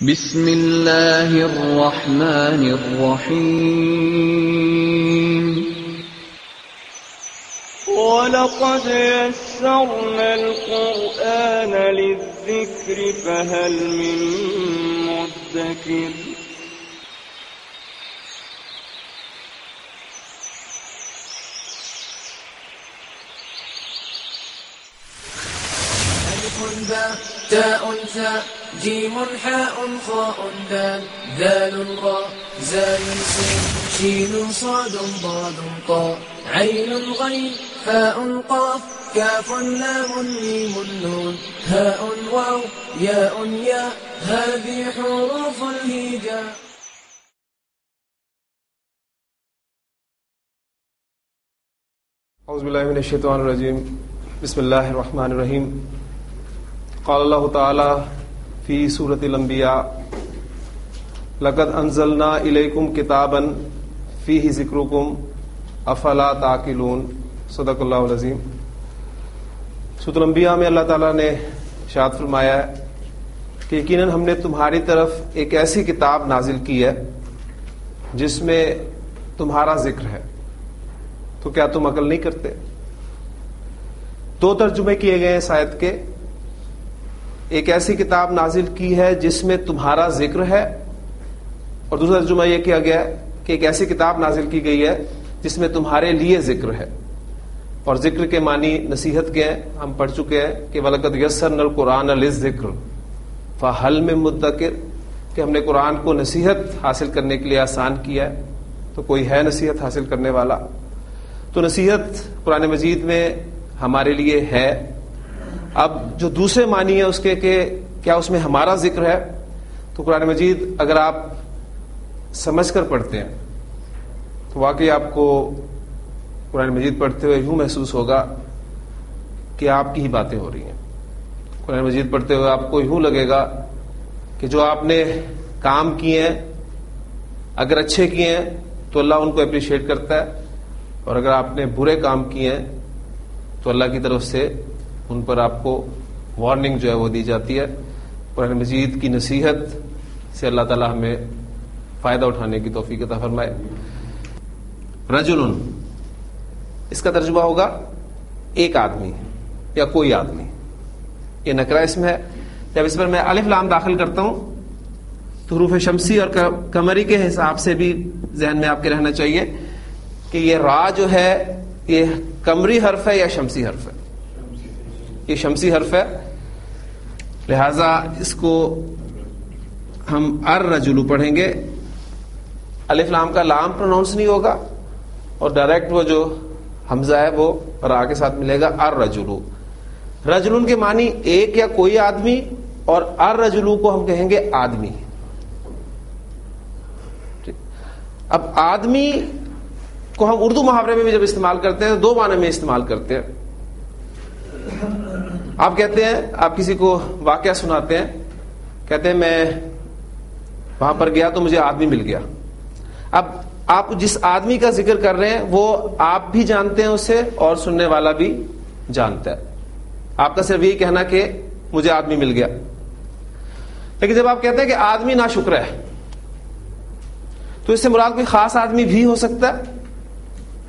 بسم اللہ الرحمن الرحیم وَلَقَدْ يَسَّرْنَا الْقُرْآنَ لِلذِّكْرِ فَهَلْ مِن مُّدَّكِرٍ ألف باء تاء ثاء جيم حاء خاء دال ذال راء زال سين شين صاد ضاد طاء عين غين فاء قاف كاف لام ميم نون هاء واو ياء ياء هذه حروف الهجاء. اعوذ باللہ من الشیطان الرجیم بسم اللہ الرحمن الرحیم. قال اللہ تعالی فی سورۃ الانبیاء لقد انزلنا الیکم کتابا فیہ ذکرکم افلا تعقلون. صدق اللہ العظیم. سورۃ الانبیاء میں اللہ تعالیٰ نے ارشاد فرمایا ہے کہ یقیناً ہم نے تمہاری طرف ایک ایسی کتاب نازل کی ہے جس میں تمہارا ذکر ہے، تو کیا تم عقل نہیں کرتے؟ دو ترجمے کیے گئے ہیں اس آیت کے. ایک ایسی کتاب نازل کی ہے جس میں تمہارا ذکر ہے، اور دوسرا ترجمہ یہ کیا گیا ہے کہ ایک ایسی کتاب نازل کی گئی ہے جس میں تمہارے لیے ذکر ہے. اور ذکر کے معنی نصیحت کے ہیں، ہم پڑھ چکے ہیں کہ وَلَقَدْ يَسَّرْنَا الْقُرْآنَ لِلذِّكْرِ فَهَلْ مِن مُّدَّكِرٍ، کہ ہم نے قرآن کو نصیحت حاصل کرنے کے لیے آسان کیا ہے، تو کوئی ہے نصیحت حاصل کرنے والا؟ تو نصیحت قرآن مجید میں ہمارے لیے ہے. اب جو دوسرے معنی ہے اس کے کہ کیا اس میں ہمارا ذکر ہے، تو قرآن مجید اگر آپ سمجھ کر پڑھتے ہیں تو واقعی آپ کو قرآن مجید پڑھتے ہوئے یوں محسوس ہوگا کہ آپ کی ہی باتیں ہو رہی ہیں. قرآن مجید پڑھتے ہوئے آپ کو یوں لگے گا کہ جو آپ نے کام کیے ہیں اگر اچھے کیے ہیں تو اللہ ان کو اپریشیٹ کرتا ہے، اور اگر آپ نے برے کام کیے ہیں تو اللہ کی طرف سے ان پر آپ کو وارننگ جو ہے وہ دی جاتی ہے. قرآن مجید کی نصیحت سے اللہ تعالی ہمیں فائدہ اٹھانے کی توفیق عطا فرمائے. رجل، اس کا ترجمہ ہوگا ایک آدمی یا کوئی آدمی. یہ نکرہ اسم ہے. جب اس پر میں الف لام داخل کرتا ہوں تو حروف شمسی اور قمری کے حساب سے بھی ذہن میں آپ کے رہنا چاہیے کہ یہ را جو ہے یہ قمری حرف ہے یا شمسی حرف ہے. یہ شمسی حرف ہے، لہذا اس کو ہم الرجل پڑھیں گے. الف لام کا لام پروناؤنس نہیں ہوگا، اور ڈائریکٹ وہ جو حمزہ ہے وہ را کے ساتھ ملے گا الرجل. رجلن کے معنی ایک یا کوئی آدمی، اور الرجل کو ہم کہیں گے آدمی. اب آدمی کو ہم اردو محاورے میں بھی جب استعمال کرتے ہیں دو معنی میں استعمال کرتے ہیں. آپ کہتے ہیں، آپ کسی کو واقعہ سناتے ہیں، کہتے ہیں میں وہاں پر گیا تو مجھے آدمی مل گیا. اب آپ جس آدمی کا ذکر کر رہے ہیں وہ آپ بھی جانتے ہیں اسے اور سننے والا بھی جانتا ہے. آپ کا صرف یہی کہنا کہ مجھے آدمی مل گیا. لیکن جب آپ کہتے ہیں کہ آدمی ناشکر ہے تو اس سے مراد کوئی خاص آدمی بھی ہو سکتا ہے،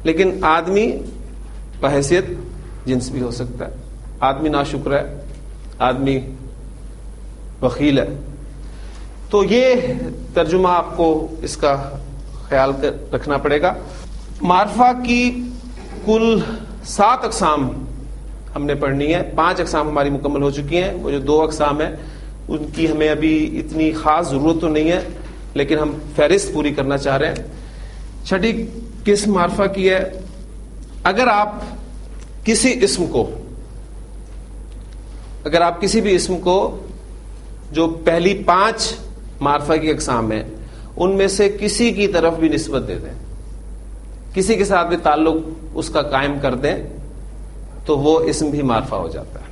لیکن آدمی بحیثیت جنس بھی ہو سکتا ہے. آدمی ناشکر ہے، آدمی بخیل ہے. تو یہ ترجمہ آپ کو اس کا خیال رکھنا پڑے گا. معرفہ کی کل 7 اقسام ہم نے پڑھنی ہے. 5 اقسام ہماری مکمل ہو چکی ہیں. وہ جو 2 اقسام ہیں ان کی ہمیں ابھی اتنی خاص ضرورت تو نہیں ہے، لیکن ہم فہرست پوری کرنا چاہ رہے ہیں. چھٹی قسم معرفہ کی ہے، اگر آپ کسی بھی اسم کو جو پہلی 5 معرفہ کی اقسام ہیں ان میں سے کسی کی طرف بھی نسبت دے دیں، کسی کے ساتھ بھی تعلق اس کا قائم کر دیں تو وہ اسم بھی معرفہ ہو جاتا ہے.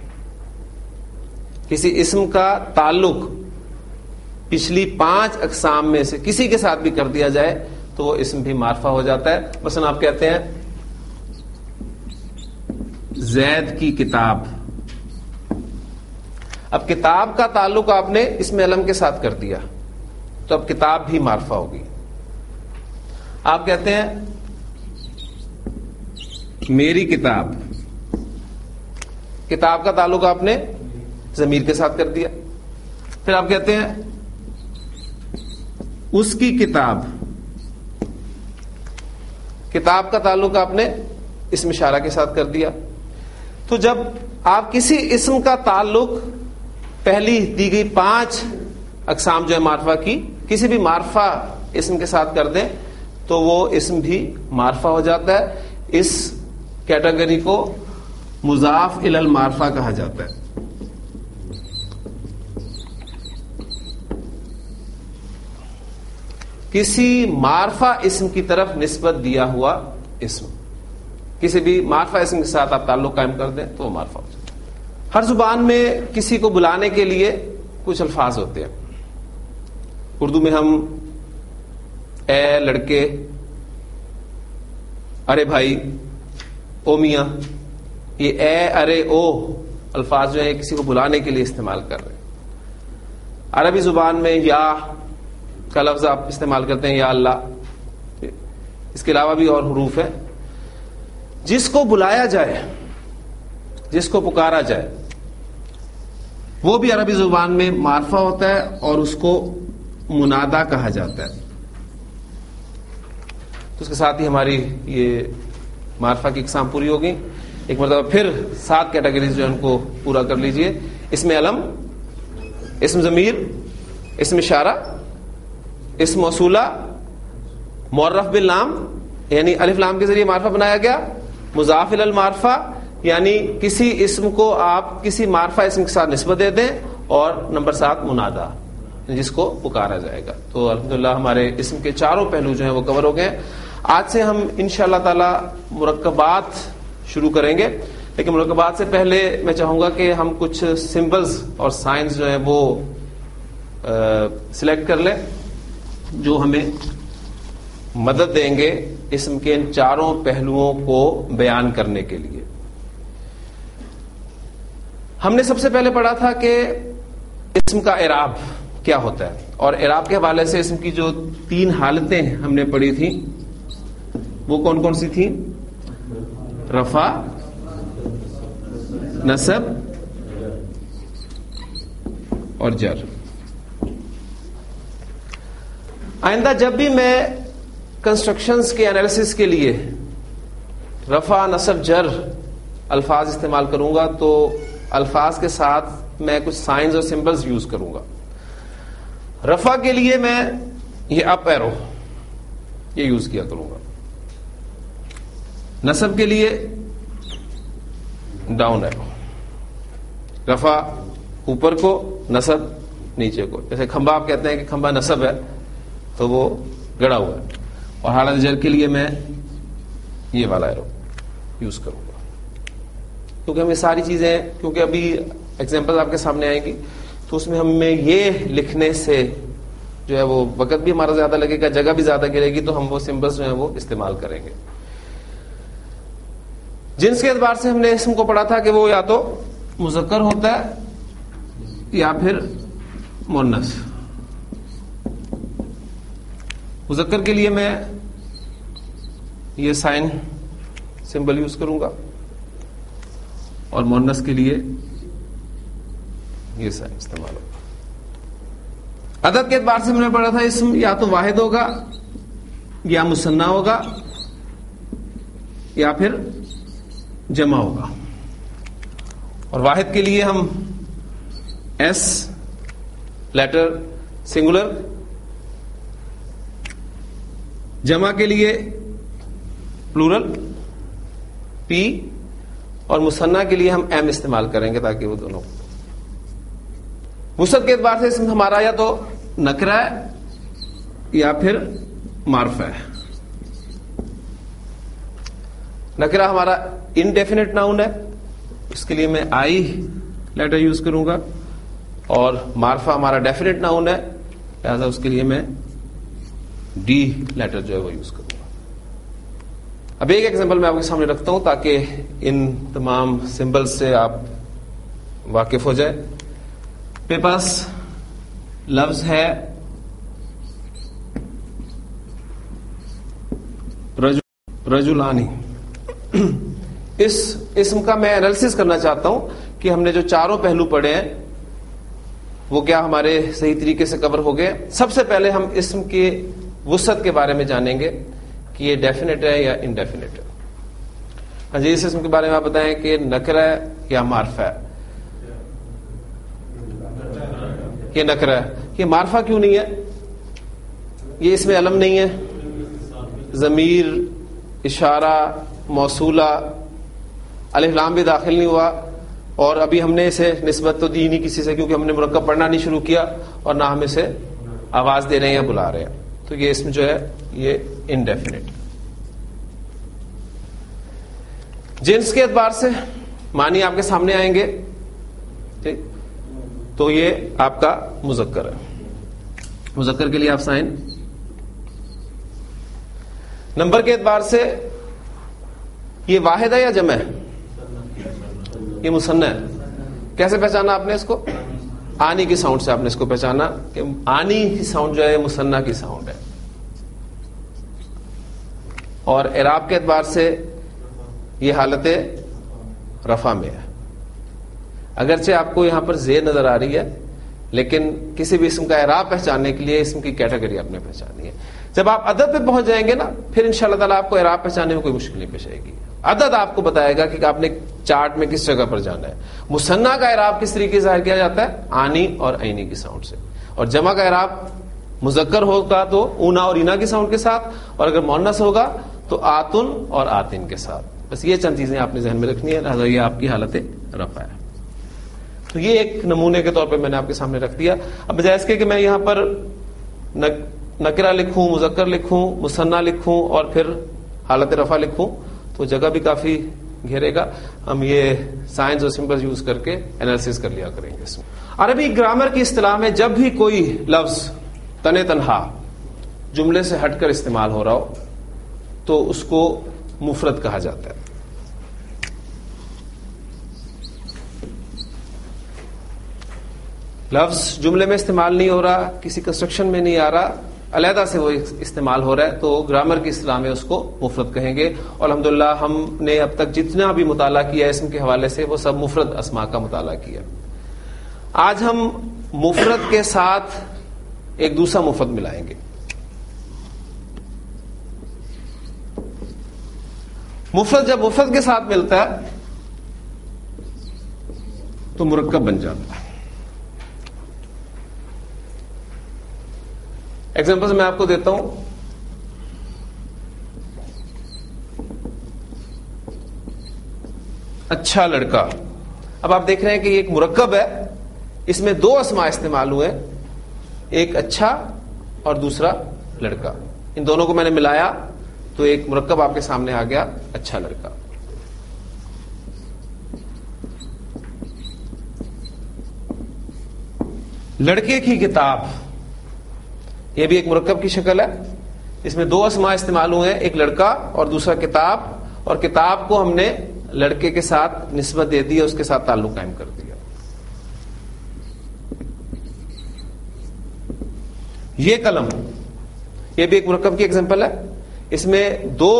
کسی اسم کا تعلق پچھلی 5 اقسام میں سے کسی کے ساتھ بھی کر دیا جائے تو وہ اسم بھی معرفہ ہو جاتا ہے. مثلا آپ کہتے ہیں زید کی کتاب. اب کتاب کا تعلق آپ نے اسم علم کے ساتھ کر دیا تو اب کتاب بھی معرفہ ہوگی. آپ کہتے ہیں میری کتاب، کتاب کا تعلق آپ نے ضمیر کے ساتھ کر دیا. پھر آپ کہتے ہیں اس کی کتاب، کتاب کا تعلق آپ نے اسم اشارہ کے ساتھ کر دیا. تو جب آپ کسی اسم کا تعلق پہلی دی گئی 5 اقسام جو ہے معرفہ کی کسی بھی معرفہ اسم کے ساتھ کر دیں تو وہ اسم بھی معرفہ ہو جاتا ہے. اس کیٹیگری کو مضاف الی المعرفہ کہا جاتا ہے. کسی معرفہ اسم کی طرف نسبت دیا ہوا اسم، کسی بھی معرفہ اسم کے ساتھ آپ تعلق قائم کر دیں تو وہ معرفہ ہو جاتا ہے. ہر زبان میں کسی کو بلانے کے لیے کچھ الفاظ ہوتے ہیں. اردو میں ہم اے لڑکے، ارے بھائی، او میاں، یہ اے ارے او الفاظ جو ہیں کسی کو بلانے کے لیے استعمال کر رہے ہیں. عربی زبان میں یا کا لفظ آپ استعمال کرتے ہیں، یا اللہ. اس کے علاوہ بھی اور حروف ہیں. جس کو بلایا جائے، جس کو پکارا جائے، وہ بھی عربی زبان میں معرفہ ہوتا ہے اور اس کو منادا کہا جاتا ہے. تو اس کے ساتھ ہی ہماری یہ معرفہ کی اقسام پوری ہو گئی. ایک مرتبہ پھر 7 کیٹیگریز جو ہے ان کو پورا کر لیجئے. اسم علم، اسم ضمیر، اسم اشارہ، اسم موصولہ، معرف باللام یعنی الف لام کے ذریعے معرفہ بنایا گیا، مضاف الی المعرفہ یعنی کسی اسم کو آپ کسی معرفہ اسم کے ساتھ نسبت دے دیں، اور نمبر 7 منادا جس کو پکارا جائے گا. تو الحمدللہ ہمارے اسم کے چاروں پہلو جو ہیں وہ کور ہو گئے. آج سے ہم انشاءاللہ تعالی مرکبات شروع کریں گے، لیکن مرکبات سے پہلے میں چاہوں گا کہ ہم کچھ سمبلز اور سائنز جو ہیں وہ سلیکٹ کر لیں جو ہمیں مدد دیں گے اسم کے ان چاروں پہلوؤں کو بیان کرنے کے لیے. ہم نے سب سے پہلے پڑھا تھا کہ اسم کا اعراب کیا ہوتا ہے، اور اعراب کے حوالے سے اسم کی جو 3 حالتیں ہم نے پڑھی تھیں وہ کون کون سی تھیں؟ رفع، نصب اور جر. آئندہ جب بھی میں کنسٹرکشنز کے انالیسس کے لیے رفع، نصب، جر الفاظ استعمال کروں گا تو الفاظ کے ساتھ میں کچھ سائنز اور سمبلز یوز کروں گا. رفع کے لیے میں یہ اپ ایرو یہ یوز کیا کروں گا، نصب کے لیے ڈاؤن ایرو. رفع اوپر کو، نصب نیچے کو. جیسے کھمبا آپ کہتے ہیں کہ کھمبا نصب ہے تو وہ گڑا ہوا ہے، اور حالت جر کے لیے میں یہ والا ایرو یوز کروں گا. کیونکہ ہمیں ساری چیزیں، کیونکہ ابھی ایگزامپل آپ کے سامنے آئیں گی تو اس میں ہمیں یہ لکھنے سے جو ہے وہ وقت بھی ہمارا زیادہ لگے گا، جگہ بھی زیادہ گرے گی، تو ہم وہ سمبلز جو ہیں وہ استعمال کریں گے. جنس کے اعتبار سے ہم نے اسم کو پڑھا تھا کہ وہ یا تو مذکر ہوتا ہے یا پھر مؤنث. مذکر کے لیے میں یہ سائن سمبل یوز کروں گا، اور مؤنث کے لیے یہ سائن استعمال ہوگا. عدد کے اعتبار سے ہم نے پڑھا تھا اسم یا تو واحد ہوگا یا مثنی ہوگا یا پھر جمع ہوگا. اور واحد کے لیے ہم ایس لیٹر سنگولر، جمع کے لیے پلورل پی، اور مثنی کے لیے ہم ایم استعمال کریں گے تاکہ وہ دونوں. مفرد کے اعتبار سے اسم ہمارا یا تو نکرہ ہے یا پھر معرفہ ہے. نکرہ ہمارا انڈیفینٹ ناؤن ہے، اس کے لیے میں آئی لیٹر یوز کروں گا، اور معرفہ ہمارا ڈیفینٹ ناؤن ہے، لہذا اس کے لیے میں ڈی لیٹر جو ہے وہ یوز کروں گا. اب ایک ایگزامپل میں آپ کے سامنے رکھتا ہوں تاکہ ان تمام سمبل سے آپ واقف ہو جائیں. میرے پاس لفظ ہے رجلانی. اس اسم کا میں انالیسس کرنا چاہتا ہوں کہ ہم نے جو چاروں پہلو پڑھے ہیں وہ کیا ہمارے صحیح طریقے سے کور ہو گئے. سب سے پہلے ہم اسم کی وسعت کے بارے میں جانیں گے کہ یہ ڈیفینیٹ ہے یا انڈیفینیٹ ہے. ہاں جی، اس اسم کے بارے میں آپ بتائیں کہ نکرہ ہے یا معرفہ ہے. یہ نکرہ ہے. یہ معرفہ کیوں نہیں ہے؟ یہ اس میں علم نہیں ہے، ضمیر، اشارہ، موصولہ، الف لام بھی داخل نہیں ہوا، اور ابھی ہم نے اسے نسبت تو دی نہیں کسی سے، کیونکہ ہم نے مرکب پڑھنا نہیں شروع کیا اور نہ ہم اسے آواز دے رہے ہیں یا بلا رہے ہیں. تو یہ اسم جو ہے یہ انڈیفینٹ. جنس کے اعتبار سے معنی آپ کے سامنے آئیں گے، ٹھیک؟ تو یہ آپ کا مذکر ہے. مذکر کے لیے آپ سائن. نمبر کے اعتبار سے یہ واحد ہے یا جمع ہے؟ یہ مثنیٰ ہے. کیسے پہچانا آپ نے اس کو؟ آنی کی ساؤنڈ سے آپ نے اس کو پہچانا کہ آنی کی ساؤنڈ جو ہے مثنیٰ کی ساؤنڈ ہے. اور اعراب کے اعتبار سے یہ حالت رفع میں ہے. اگرچہ آپ کو یہاں پر زیر نظر آ رہی ہے، لیکن کسی بھی اسم کا اعراب پہچاننے کے لیے اسم کی کیٹیگری آپ نے پہچانی ہے. جب آپ عدد پہ پہنچ جائیں گے نا، پھر انشاءاللہ تعالیٰ آپ کو اعراب پہچاننے میں کوئی مشکل نہیں پیش آئے گی. عدد آپ کو بتائے گا کہ آپ نے چارٹ میں کس جگہ پر جانا ہے. مثنیٰ کا اعراب کس طریقے سے ظاہر کیا جاتا ہے؟ آنی اور عینی کی ساؤنڈ سے. اور جمع کا اعراب مذکر ہوگا تو اونا اور اینا کی ساؤنڈ کے ساتھ، اور اگر مؤنث ہوگا تو آتن اور آتن کے ساتھ. بس یہ چند چیزیں آپ نے ذہن میں رکھنی ہے، لہٰذا یہ آپ کی حالت رفع ہے. تو یہ ایک نمونے کے طور پہ میں نے آپ کے سامنے رکھ دیا. اب بجائے اس کے کہ میں یہاں پر نکرہ لکھوں، مذکر لکھوں، مثنیٰ لکھوں اور پھر حالت رفع لکھوں تو جگہ بھی کافی گھیرے گا. ہم یہ سائنس اور سمبلز یوز کر کے انالیسس کر لیا کریں گے. اس میں عربی گرامر کی اصطلاح میں جب بھی کوئی لفظ تنہا جملے سے ہٹ کر استعمال ہو رہا ہو تو اس کو مفرد کہا جاتا ہے. لفظ جملے میں استعمال نہیں ہو رہا، کسی کنسٹرکشن میں نہیں آ رہا، علیحدہ سے وہ استعمال ہو رہا ہے تو گرامر کی اصطلاح میں اس کو مفرد کہیں گے. اور الحمدللہ ہم نے اب تک جتنا بھی مطالعہ کیا اسم کے حوالے سے وہ سب مفرد اسماء کا مطالعہ کیا. آج ہم مفرد کے ساتھ ایک دوسرا مفرد ملائیں گے. مفرد جب مفرد کے ساتھ ملتا ہے تو مرکب بن جاتا ہے. ایگزامپل میں آپ کو دیتا ہوں. اچھا لڑکا. اب آپ دیکھ رہے ہیں کہ یہ ایک مرکب ہے، اس میں دو اسماء استعمال ہوئے، ایک اچھا اور دوسرا لڑکا. ان دونوں کو میں نے ملایا تو ایک مرکب آپ کے سامنے آ گیا، اچھا لڑکا. لڑکے کی کتاب، یہ بھی ایک مرکب کی شکل ہے. اس میں دو اسماء استعمال ہوئے ہیں، ایک لڑکا اور دوسرا کتاب، اور کتاب کو ہم نے لڑکے کے ساتھ نسبت دے دی، اس کے ساتھ تعلق قائم کر دیا. یہ قلم، یہ بھی ایک مرکب کی ایگزامپل ہے. اس میں دو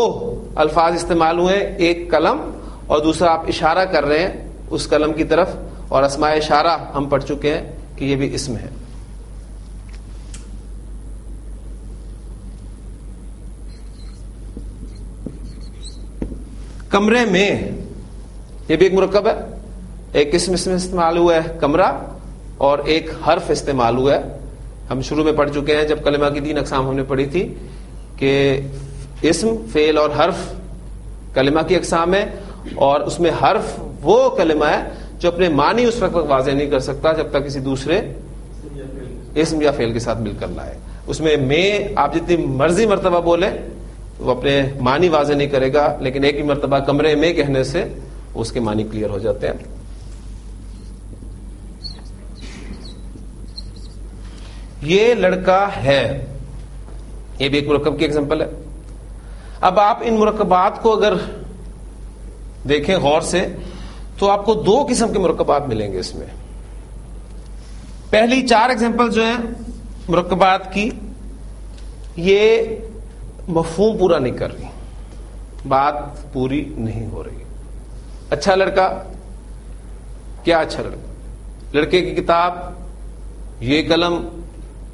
الفاظ استعمال ہوئے، ایک قلم اور دوسرا آپ اشارہ کر رہے ہیں اس قلم کی طرف، اور اسماء اشارہ ہم پڑھ چکے ہیں کہ یہ بھی اسم ہے. کمرے میں، یہ بھی ایک مرکب ہے. ایک اسم اس میں استعمال ہوا ہے کمرہ، اور ایک حرف استعمال ہوا ہے. ہم شروع میں پڑھ چکے ہیں جب کلمہ کی 3 اقسام ہم نے پڑھی تھی کہ اسم، فعل اور حرف کلمہ کی اقسام ہے، اور اس میں حرف وہ کلمہ ہے جو اپنے معنی اس وقت واضح نہیں کر سکتا جب تک کسی دوسرے اسم یا فعل کے ساتھ مل کر لائے. اس میں آپ جتنی مرضی مرتبہ بولیں وہ اپنے معنی واضح نہیں کرے گا، لیکن ایک ہی مرتبہ کمرے میں کہنے سے اس کے معنی کلیئر ہو جاتے ہیں. یہ لڑکا ہے، یہ بھی ایک مرکب کی ایگزامپل ہے. اب آپ ان مرکبات کو اگر دیکھیں غور سے تو آپ کو 2 قسم کے مرکبات ملیں گے اس میں. پہلی 4 ایگزامپل جو ہیں مرکبات کی، یہ مفہوم پورا نہیں کر رہی، بات پوری نہیں ہو رہی. اچھا لڑکا، کیا اچھا لڑکا؟ لڑکے کی کتاب، یہ قلم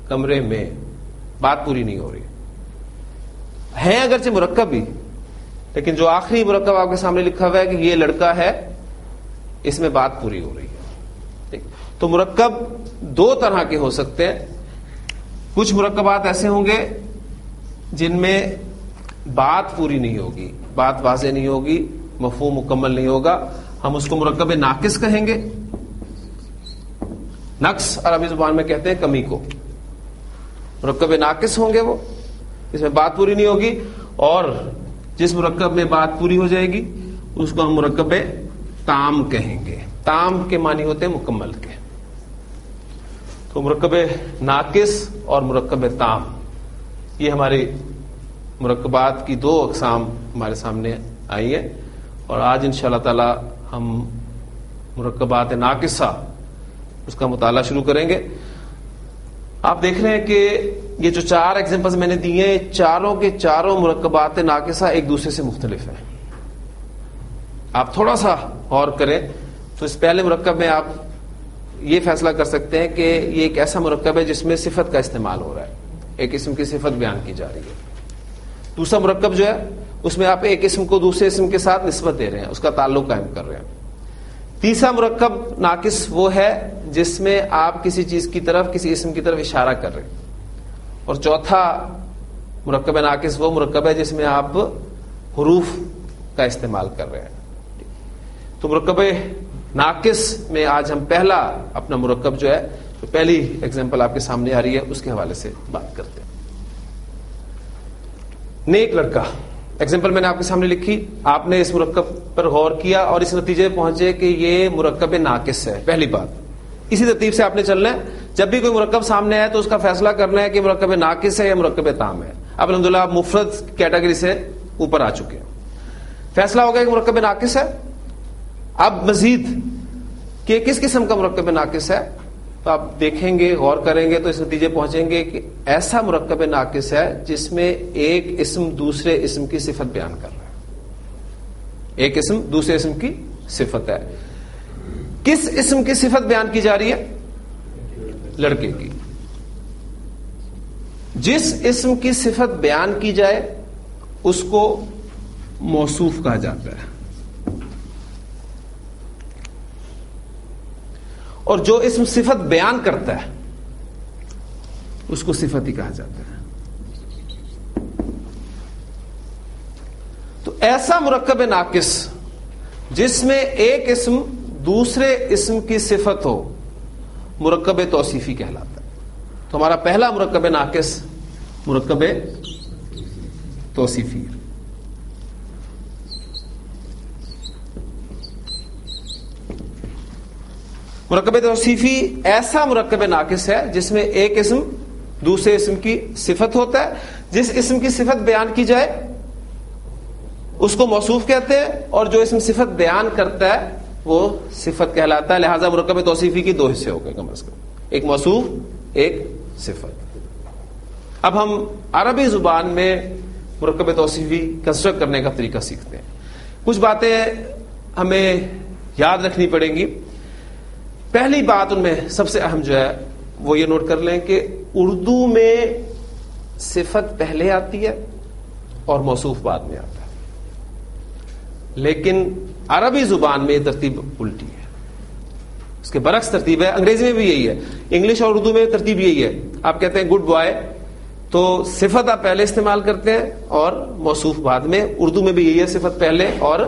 کمرے میں، بات پوری نہیں ہو رہی. ہے اگرچہ مرکب بھی، لیکن جو آخری مرکب آپ کے سامنے لکھا ہوا ہے کہ یہ لڑکا ہے، اس میں بات پوری ہو رہی ہے. تو مرکب 2 طرح کے ہو سکتے ہیں. کچھ مرکبات ایسے ہوں گے جن میں بات پوری نہیں ہوگی، بات واضح نہیں ہوگی، مفہوم مکمل نہیں ہوگا، ہم اس کو مرکب ناقص کہیں گے. نقص عربی زبان میں کہتے ہیں کمی کو. مرکب ناقص ہوں گے وہ، اس میں بات پوری نہیں ہوگی. اور جس مرکب میں بات پوری ہو جائے گی اس کو ہم مرکب تام کہیں گے. تام کے معنی ہوتے ہیں مکمل کے. تو مرکب ناقص اور مرکب تام، یہ ہماری مرکبات کی 2 اقسام ہمارے سامنے آئی ہیں. اور آج انشاءاللہ تعالی ہم مرکبات ناقصہ اس کا مطالعہ شروع کریں گے. آپ دیکھ رہے ہیں کہ یہ جو 4 ایگزامپلز میں نے دیے ہیں، چاروں کے چاروں مرکبات ناقصہ ایک دوسرے سے مختلف ہیں. آپ تھوڑا سا غور کریں تو اس پہلے مرکب میں آپ یہ فیصلہ کر سکتے ہیں کہ یہ ایک ایسا مرکب ہے جس میں صفت کا استعمال ہو رہا ہے، ایک اسم کی صفت بیان کی جا رہی ہے. دوسرا مرکب جو ہے اس میں آپ ایک اسم کو دوسرے اسم کے ساتھ نسبت دے رہے ہیں، اس کا تعلق قائم کر رہے ہیں. تیسرا مرکب ناقص وہ ہے جس میں آپ کسی چیز کی طرف، کسی اسم کی طرف اشارہ کر رہے ہیں. اور چوتھا مرکب ناقص وہ مرکب ہے جس میں آپ حروف کا استعمال کر رہے ہیں. تو مرکب ناقص میں آج ہم پہلا اپنا مرکب جو ہے، جو پہلی ایگزامپل آپ کے سامنے آ رہی ہے، اس کے حوالے سے بات کرتے ہیں. نیک لڑکا ایگزامپل میں نے آپ کے سامنے لکھی. آپ نے اس مرکب پر غور کیا اور اس نتیجے پہ پہنچے کہ یہ مرکب ناقص ہے. پہلی بات، اسی ترتیب سے آپ نے چلنا ہے. جب بھی کوئی مرکب سامنے آئے تو اس کا فیصلہ کرنا ہے کہ مرکب ناقص ہے یا مرکب تام ہے. اب الحمدللہ آپ مفرد کیٹیگری سے اوپر آ چکے ہیں. فیصلہ ہو گیا کہ مرکب ناقص ہے. اب مزید کہ کس قسم کا مرکب ناقص ہے تو آپ دیکھیں گے، غور کریں گے تو اس نتیجے پہنچیں گے کہ ایسا مرکب ناقص ہے جس میں ایک اسم دوسرے اسم کی صفت بیان کر رہا ہے. ایک اسم دوسرے اسم کی صفت ہے. کس اسم کی صفت بیان کی جا رہی ہے؟ لڑکے کی. جس اسم کی صفت بیان کی جائے اس کو موصوف کہا جاتا ہے، اور جو اسم صفت بیان کرتا ہے اس کو صفت ہی کہا جاتا ہے. تو ایسا مرکب ناقص جس میں ایک اسم دوسرے اسم کی صفت ہو مرکب توصیفی کہلاتا ہے. تو ہمارا پہلا مرکب ناقص مرکب توصیفی. مرکب توصیفی ایسا مرکب ناقص ہے جس میں ایک اسم دوسرے اسم کی صفت ہوتا ہے. جس اسم کی صفت بیان کی جائے اس کو موصوف کہتے ہیں، اور جو اسم صفت بیان کرتا ہے وہ صفت کہلاتا ہے. لہذا مرکب توصیفی کی 2 حصے ہو گئے کم از کم، ایک موصوف ایک صفت. اب ہم عربی زبان میں مرکب توصیفی کنسٹرکٹ کرنے کا طریقہ سیکھتے ہیں. کچھ باتیں ہمیں یاد رکھنی پڑیں گی. پہلی بات ان میں سب سے اہم جو ہے وہ یہ نوٹ کر لیں کہ اردو میں صفت پہلے آتی ہے اور موصوف بعد میں آتا ہے، لیکن عربی زبان میں یہ ترتیب الٹی ہے. اس کے برعکس ترتیب ہے. انگریزی میں بھی یہی ہے، انگلش اور اردو میں ترتیب یہی ہے. آپ کہتے ہیں گڈ بوائے تو صفت آپ پہلے استعمال کرتے ہیں اور موصوف بعد میں. اردو میں بھی یہی ہے، صفت پہلے اور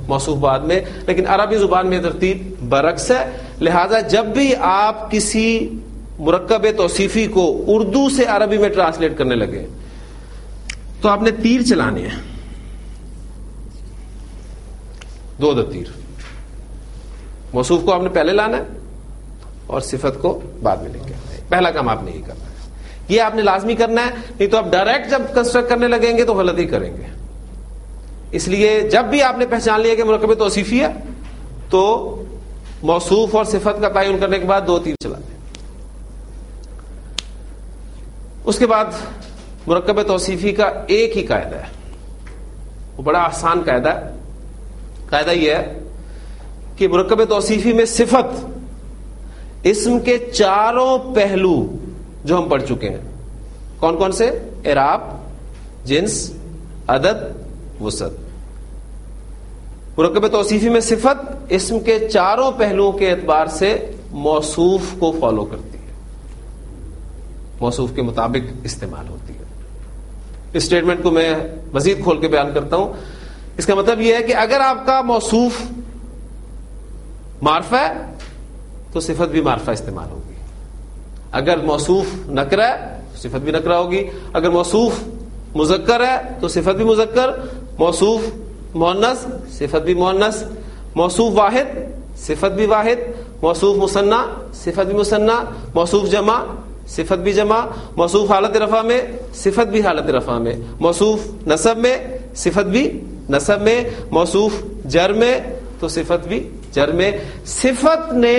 موصوف بعد میں. لیکن عربی زبان میں ترتیب برعکس ہے. لہذا جب بھی آپ کسی مرکب توصیفی کو اردو سے عربی میں ٹرانسلیٹ کرنے لگے تو آپ نے تیر چلانے ہیں، 2 تیر. موصوف کو آپ نے پہلے لانا ہے اور صفت کو بعد میں لے کے آنا ہے. پہلا کام آپ نے یہی کرنا ہے، یہ آپ نے لازمی کرنا ہے. نہیں تو آپ ڈائریکٹ جب کنسٹرکٹ کرنے لگیں گے تو غلطی کریں گے. اس لیے جب بھی آپ نے پہچان لیا کہ مرکب توصیفی ہے تو موصوف اور صفت کا تعین کرنے کے بعد 2 تیر چلا دیں. اس کے بعد مرکب توصیفی کا ایک ہی قاعدہ ہے، وہ بڑا آسان قاعدہ ہے. قاعدہ یہ ہے کہ مرکب توصیفی میں صفت اسم کے چاروں پہلو جو ہم پڑھ چکے ہیں، کون کون سے؟ اعراب، جنس، عدد، وسعت. مرکب توصیفی میں صفت اسم کے چاروں پہلوؤں کے اعتبار سے موصوف کو فالو کرتی ہے، موصوف کے مطابق استعمال ہوتی ہے. اس اسٹیٹمنٹ کو میں مزید کھول کے بیان کرتا ہوں. اس کا مطلب یہ ہے کہ اگر آپ کا موصوف معرفہ ہے تو صفت بھی معرفہ استعمال ہوگی. اگر موصوف نکرہ ہے تو صفت بھی نکرہ ہوگی. اگر موصوف مذکر ہے تو صفت بھی مذکر، موصوف مؤنث صفت بھی مؤنث، موصوف واحد صفت بھی واحد، موصوف مثنی صفت بھی مثنی، موصوف جمع صفت بھی جمع، موصوف حالت رفع میں صفت بھی حالت رفع میں، موصوف نصب میں صفت بھی نصب میں، موصوف جر میں تو صفت بھی جر میں. صفت نے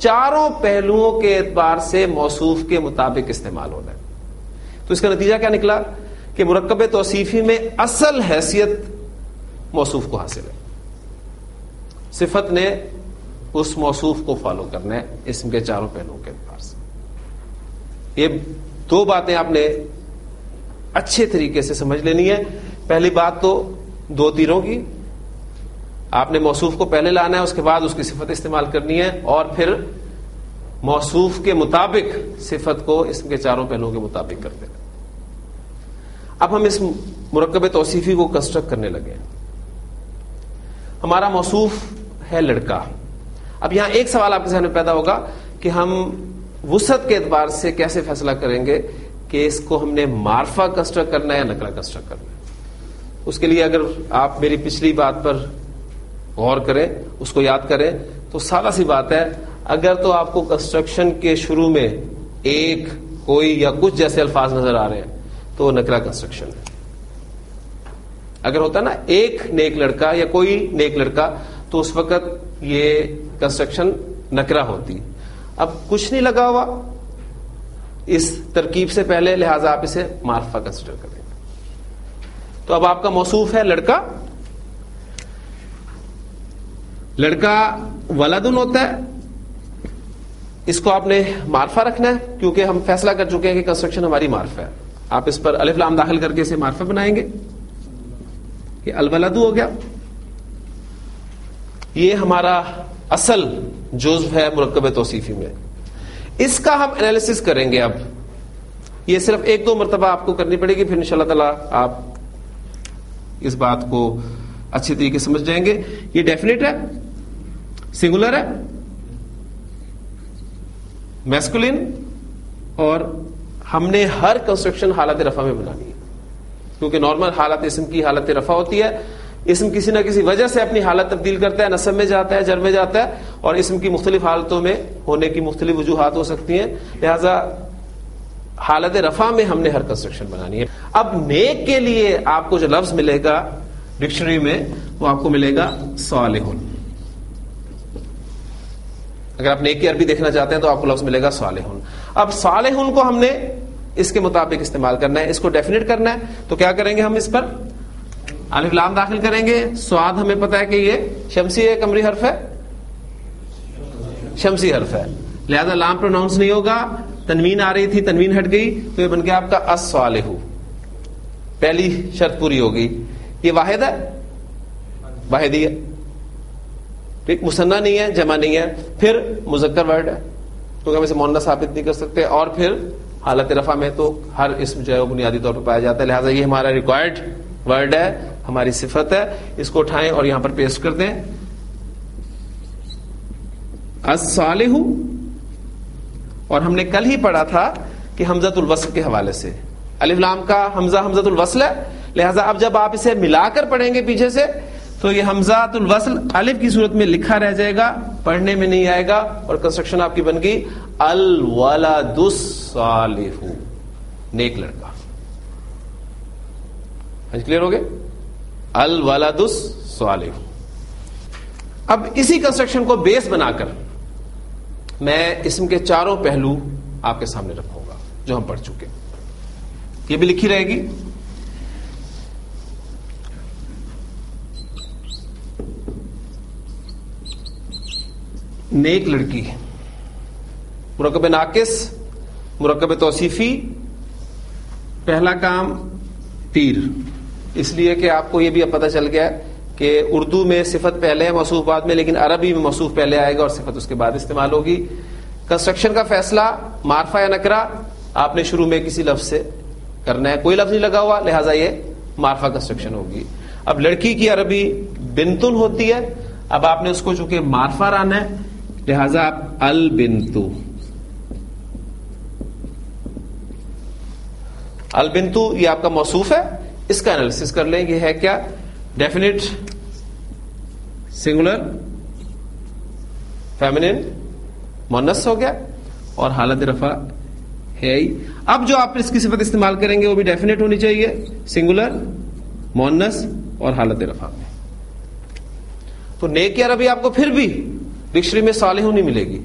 چاروں پہلوؤں کے اعتبار سے موصوف کے مطابق استعمال ہونا ہے. تو اس کا نتیجہ کیا نکلا کہ مرکب توصیفی میں اصل حیثیت موصوف کو حاصل ہے. صفت نے اس موصوف کو فالو کرنا ہے اسم کے چاروں پہلوؤں کے اعتبار سے. یہ دو باتیں آپ نے اچھے طریقے سے سمجھ لینی ہے. پہلی بات تو دو تیروں کی، آپ نے موصوف کو پہلے لانا ہے، اس کے بعد اس کی صفت استعمال کرنی ہے، اور پھر موصوف کے مطابق صفت کو اسم کے چاروں پہلوؤں کے مطابق کرتے ہیں. اب ہم اس مرکب توصیفی کو کنسٹرکٹ کرنے لگے ہیں. ہمارا موصوف ہے لڑکا. اب یہاں ایک سوال آپ کے ذہن میں پیدا ہوگا کہ ہم وسعت کے اعتبار سے کیسے فیصلہ کریں گے کہ اس کو ہم نے معرفہ کنسٹرکٹ کرنا ہے یا نکرہ کنسٹرکٹ کرنا ہے. اس کے لیے اگر آپ میری پچھلی بات پر غور کریں، اس کو یاد کریں، تو سادہ سی بات ہے. اگر تو آپ کو کنسٹرکشن کے شروع میں ایک، کوئی یا کچھ جیسے الفاظ نظر آ رہے ہیں تو وہ نکرہ کنسٹرکشن ہے. اگر ہوتا نا ایک نیک لڑکا یا کوئی نیک لڑکا تو اس وقت یہ کنسٹرکشن نکرہ ہوتی. اب کچھ نہیں لگا ہوا اس ترکیب سے پہلے، لہذا آپ اسے معرفہ کنسیڈر کریں. تو اب آپ کا موصوف ہے لڑکا. لڑکا ولدن ہوتا ہے، اس کو آپ نے معرفہ رکھنا ہے کیونکہ ہم فیصلہ کر چکے ہیں کہ کنسٹرکشن ہماری معرفہ ہے. آپ اس پر الف لام داخل کر کے اسے معرفہ بنائیں گے کہ الولد ہو گیا. یہ ہمارا اصل جزو ہے مرکب توصیفی میں. اس کا ہم انالیسس کریں گے. اب یہ صرف ایک دو مرتبہ آپ کو کرنی پڑے گی، پھر انشاءاللہ تعالی آپ اس بات کو اچھی طریقے سمجھ جائیں گے. یہ ڈیفینٹ ہے، سنگولر ہے، میسکولین، اور ہم نے ہر کنسٹرکشن حالت رفع میں بنانی ہے کیونکہ نارمل حالت اسم کی حالت رفع ہوتی ہے. اسم کسی نہ کسی وجہ سے اپنی حالت تبدیل کرتا ہے، نصب میں جاتا ہے، جر میں جاتا ہے، اور اسم کی مختلف حالتوں میں ہونے کی مختلف وجوہات ہو سکتی ہیں. لہذا حالت رفع میں ہم نے ہر کنسٹرکشن بنانی ہے. اب نیک کے لیے آپ کو جو لفظ ملے گا ڈکشنری میں وہ آپ کو ملے گا صالحون. اگر آپ نیک کی عربی دیکھنا چاہتے ہیں تو آپ کو لفظ ملے گا صالحون. اب صالحون کو ہم نے اس کے مطابق استعمال کرنا ہے، اس کو ڈیفینیٹ کرنا ہے. تو کیا کریں گے؟ ہم اس پر الف لام داخل کریں گے. سواد ہمیں پتا ہے کہ یہ شمسی ہے، قمری حرف ہے، شمسی حرف ہے، لہذا لام پروناؤنس نہیں ہوگا. تنوین آ رہی تھی، تنوین ہٹ گئی، تو یہ بن گیا آپ کا الصالح. پہلی شرط پوری ہو گئی. یہ واحد ہے، واحدی ہے، ٹھیک، مثنیٰ نہیں ہے، جمع نہیں ہے، پھر مذکر ورڈ ہے کیونکہ ہم اسے مؤنث ثابت نہیں کر سکتے، اور پھر حالت رفع میں تو ہر اسم جو ہے وہ بنیادی طور پر پایا جاتا ہے. لہٰذا یہ ہمارا ریکوائرڈ ورڈ ہے، ہماری صفت ہے. اس کو اٹھائیں اور یہاں پر پیسٹ کر دیں. الصالح، اور ہم نے کل ہی پڑھا تھا کہ حمزۃ الوصل کے حوالے سے الف لام کا حمزہ حمزۃ الوصل ہے. لہذا اب جب آپ اسے ملا کر پڑھیں گے پیچھے سے تو یہ حمزۃ الوصل الف کی صورت میں لکھا رہ جائے گا، پڑھنے میں نہیں آئے گا، اور کنسٹرکشن آپ کی بن گئی الولد الصالح، نیک لڑکا. کلیئر ہو گئے؟ الولد الصالح. اب اسی کنسٹرکشن کو بیس بنا کر میں اسم کے چاروں پہلو آپ کے سامنے رکھوں گا جو ہم پڑھ چکے. یہ بھی لکھی رہے گی. نیک لڑکی، مرکب ناقص، مرکب توصیفی، پہلا کام تیر. اس لیے کہ آپ کو یہ بھی اب پتہ چل گیا کہ اردو میں صفت پہلے ہے موصوف بعد میں، لیکن عربی میں موصوف پہلے آئے گا اور صفت اس کے بعد استعمال ہوگی. کنسٹرکشن کا فیصلہ معرفہ یا نکرہ آپ نے شروع میں کسی لفظ سے کرنا ہے، کوئی لفظ نہیں لگا ہوا، لہٰذا یہ معرفہ کنسٹرکشن ہوگی. اب لڑکی کی عربی بنتن ہوتی ہے، اب آپ نے اس کو چونکہ معرفہ لانا ہے لہٰذا آپ البنتو، البنتو یہ آپ کا موصوف ہے. اس کا انالیسس کر لیں، یہ ہے کیا؟ ڈیفینٹ سنگولر فیمنن مؤنث ہو گیا اور حالت رفع ہے ہی. اب جو آپ اس کی صفت استعمال کریں گے وہ بھی ڈیفینٹ ہونی چاہیے، سنگولر مؤنث اور حالت رفع میں. تو نیک کی عربی آپ کو پھر بھی ڈکشنری میں صالحون نہیں ملے گی.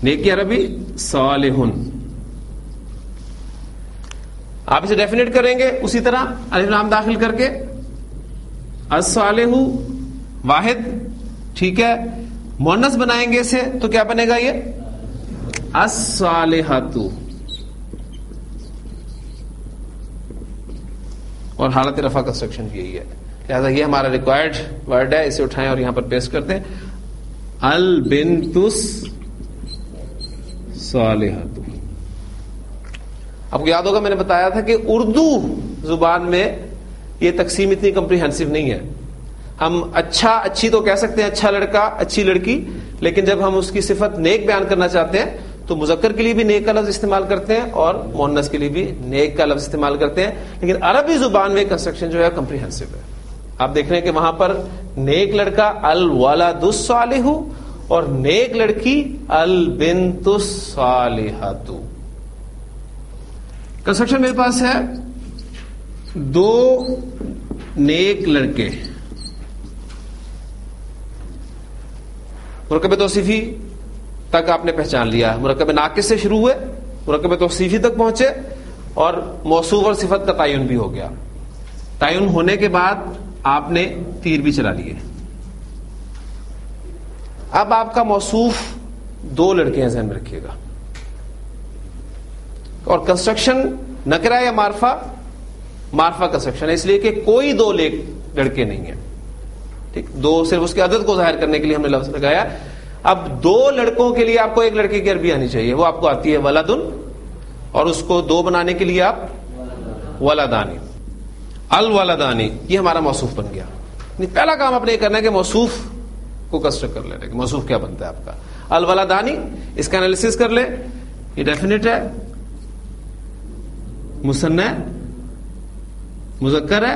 نیک کی عربی صالحون، آپ اسے ڈیفینیٹ کریں گے اسی طرح الف لام داخل کر کے الصالح واحد، ٹھیک ہے. مؤنث بنائیں گے اسے تو کیا بنے گا؟ یہ الصالحات، اور حالت رفع کنسٹرکشن بھی یہی ہے. لہذا یہ ہمارا ریکوائرڈ ورڈ ہے، اسے اٹھائیں اور یہاں پر پیسٹ کرتے ہیں. البنت الصالحات. آپ کو یاد ہوگا میں نے بتایا تھا کہ اردو زبان میں یہ تقسیم اتنی کمپریہنسو نہیں ہے. ہم اچھا اچھی تو کہہ سکتے ہیں، اچھا لڑکا اچھی لڑکی، لیکن جب ہم اس کی صفت نیک بیان کرنا چاہتے ہیں تو مذکر کے لیے بھی نیک کا لفظ استعمال کرتے ہیں اور مؤنث کے لیے بھی نیک کا لفظ استعمال کرتے ہیں. لیکن عربی زبان میں کنسٹرکشن جو ہے کمپریہنسو ہے. آپ دیکھ رہے ہیں کہ وہاں پر نیک لڑکا الولد الصالح اور نیک لڑکی البنت الصالحۃ. کنسٹرکشن میرے پاس ہے دو نیک لڑکے. مرکب توصیفی تک آپ نے پہچان لیا، مرکب ناقص سے شروع ہوئے، مرکب توصیفی تک پہنچے اور موصوف اور صفت کا تعین بھی ہو گیا. تعین ہونے کے بعد آپ نے تیر بھی چلا لیے. اب آپ کا موصوف دو لڑکے ہیں، ذہن میں رکھیے گا. اور کنسٹرکشن نکرہ یا معرفہ؟ معرفہ کنسٹرکشن ہے، اس لیے کہ کوئی دو لڑکے نہیں ہیں. ٹھیک، دو صرف اس کے عدد کو ظاہر کرنے کے لیے ہم نے لفظ لگایا. اب دو لڑکوں کے لیے آپ کو ایک لڑکے کی عربی آنی چاہیے، وہ آپ کو آتی ہے ولدن، اور اس کو دو بنانے کے لیے آپ ولدانی. الولدانی یہ ہمارا موصوف بن گیا. پہلا کام آپ نے یہ کرنا ہے کہ موصوف کو کنسٹرکٹ کر لینا کہ موصوف کیا بنتا ہے آپ کا. الولدانی، اس کا انالیسس کر لیں. یہ ڈیفینیٹ ہے، مثنی مذکر ہے،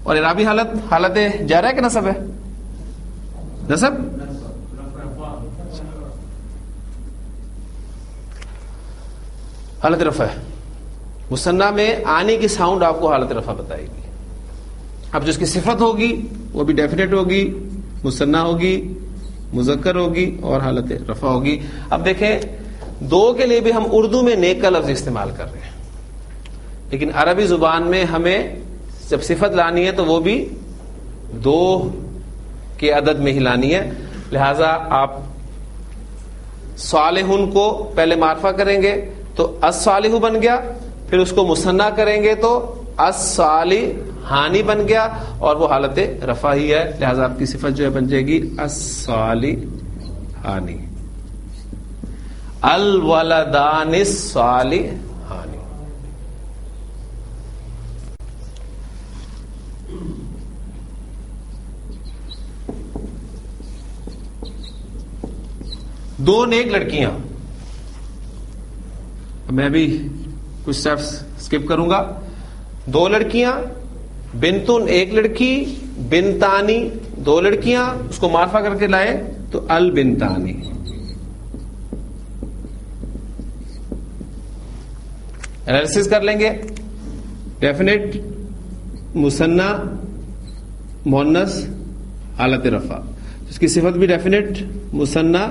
اور اعرابی حالت جارہ ہے کہ نصب ہے؟ نصب. حالت رفع ہے. مثنی میں آنے کی ساؤنڈ آپ کو حالت رفع بتائے گی. اب جو اس کی صفت ہوگی وہ بھی ڈیفینیٹ ہوگی، مثنی ہوگی، مذکر ہوگی اور حالت رفع ہوگی. اب دیکھیں دو کے لیے بھی ہم اردو میں نیک کا لفظ استعمال کر رہے ہیں، لیکن عربی زبان میں ہمیں جب صفت لانی ہے تو وہ بھی دو کے عدد میں ہی لانی ہے. لہذا آپ صالحون کو پہلے معرفہ کریں گے تو الصالح بن گیا، پھر اس کو مثنی کریں گے تو الصالحانی بن گیا، اور وہ حالت رفع ہی ہے. لہذا آپ کی صفت جو ہے بن جائے گی الصالحانی. الولدان الصالحانی. دو نیک لڑکیاں. میں بھی کچھ اسٹیپس اسکپ کروں گا. دو لڑکیاں، بنتن ایک لڑکی، بنتانی دو لڑکیاں، اس کو معرفہ کر کے لائے تو البنتانی. انالیسس کر لیں گے. ڈیفینیٹ، مثنی، مؤنث، حالت رفع. اس کی صفت بھی ڈیفینیٹ، مثنی،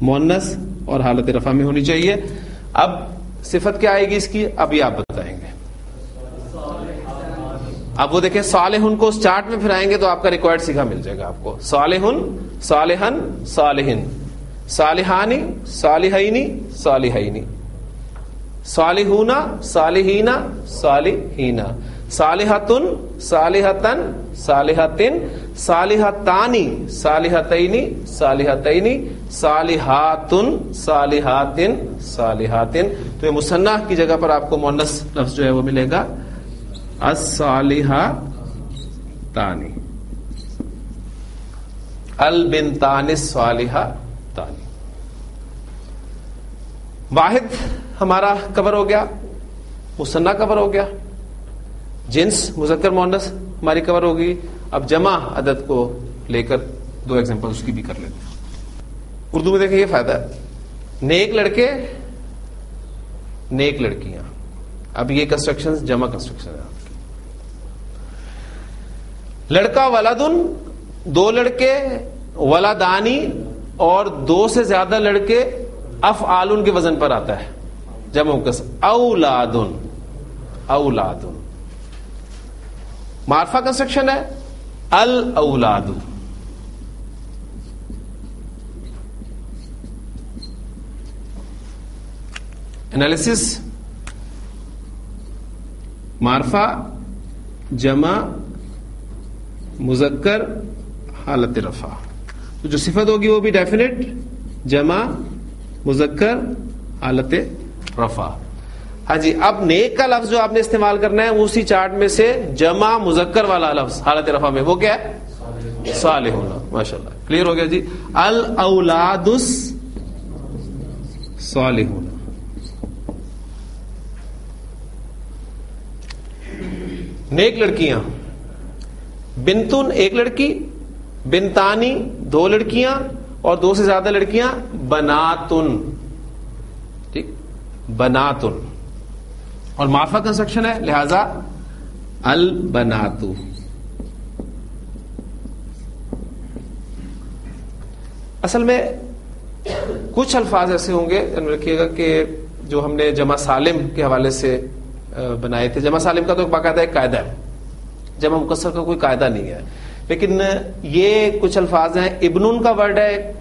مؤنث اور حالت رفع میں ہونی چاہیے. اب صفت کیا آئے گی اس کی؟ اب یہ آپ بتائیں گے. اب وہ دیکھیں صالحن کو اس چارٹ میں پھر آئیں گے تو آپ کا ریکوائرڈ سیکھا مل جائے گا آپ کو. صالحن، صالحن، صالحن، صالحانی، صالحینی، صالحینی، صالحون، صالحین، صالحین، صالحتن، صالحتن، صالحتن، صالحتانی، صالحتینی، صالحتینی، صالحاتن، صالحاتن، صالحاتن. تو یہ مثنیٰ کی جگہ پر آپ کو مؤنث لفظ جو ہے وہ ملے گا الصالحتانی، البنتان الصالحتانی. واحد ہمارا کور ہو گیا، مثنیٰ کور ہو گیا، جنس مذکر مؤنث ہماری کور ہوگی. اب جمع عدد کو لے کر دو ایگزامپل اس کی بھی کر لیتے ہیں. اردو میں دیکھیں یہ فائدہ ہے، نیک لڑکے، نیک لڑکیاں. اب یہ کنسٹرکشن جمع کنسٹرکشن ہے آپ کی. لڑکا ولدن، دو لڑکے، ولدانی اور دو سے زیادہ لڑکے افعالن کے وزن پر آتا ہے جمع مکسر. اولادن، اولادن. معرفہ کنسٹرکشن ہے الاولاد. انالیسس معرفہ جمع مذکر حالت رفع. تو جو صفت ہوگی وہ بھی ڈیفینیٹ جمع مذکر حالت رفع. ہاں جی. اب نیک کا لفظ جو آپ نے استعمال کرنا ہے وہ اسی چارٹ میں سے جمع مذکر والا لفظ حالت رفع میں وہ کیا ہے؟ صالحون. ماشاءاللہ کلیئر ہو گیا جی. الاولاد الصالحون. نیک لڑکیاں، بنتن ایک لڑکی، بنتانی دو لڑکیاں اور دو سے زیادہ لڑکیاں بناتن. ٹھیک، بناتن. اور معرفہ کنسٹرکشن ہے لہذا البناتو. اصل میں کچھ الفاظ ایسے ہوں گے رکھیے گا کہ جو ہم نے جمع سالم کے حوالے سے بنائے تھے. جمع سالم کا تو باقاعدہ ایک قاعدہ ہے، جمع مکسر کا کوئی قاعدہ نہیں ہے. لیکن یہ کچھ الفاظ ہیں. ابنن کا ورڈ ہے،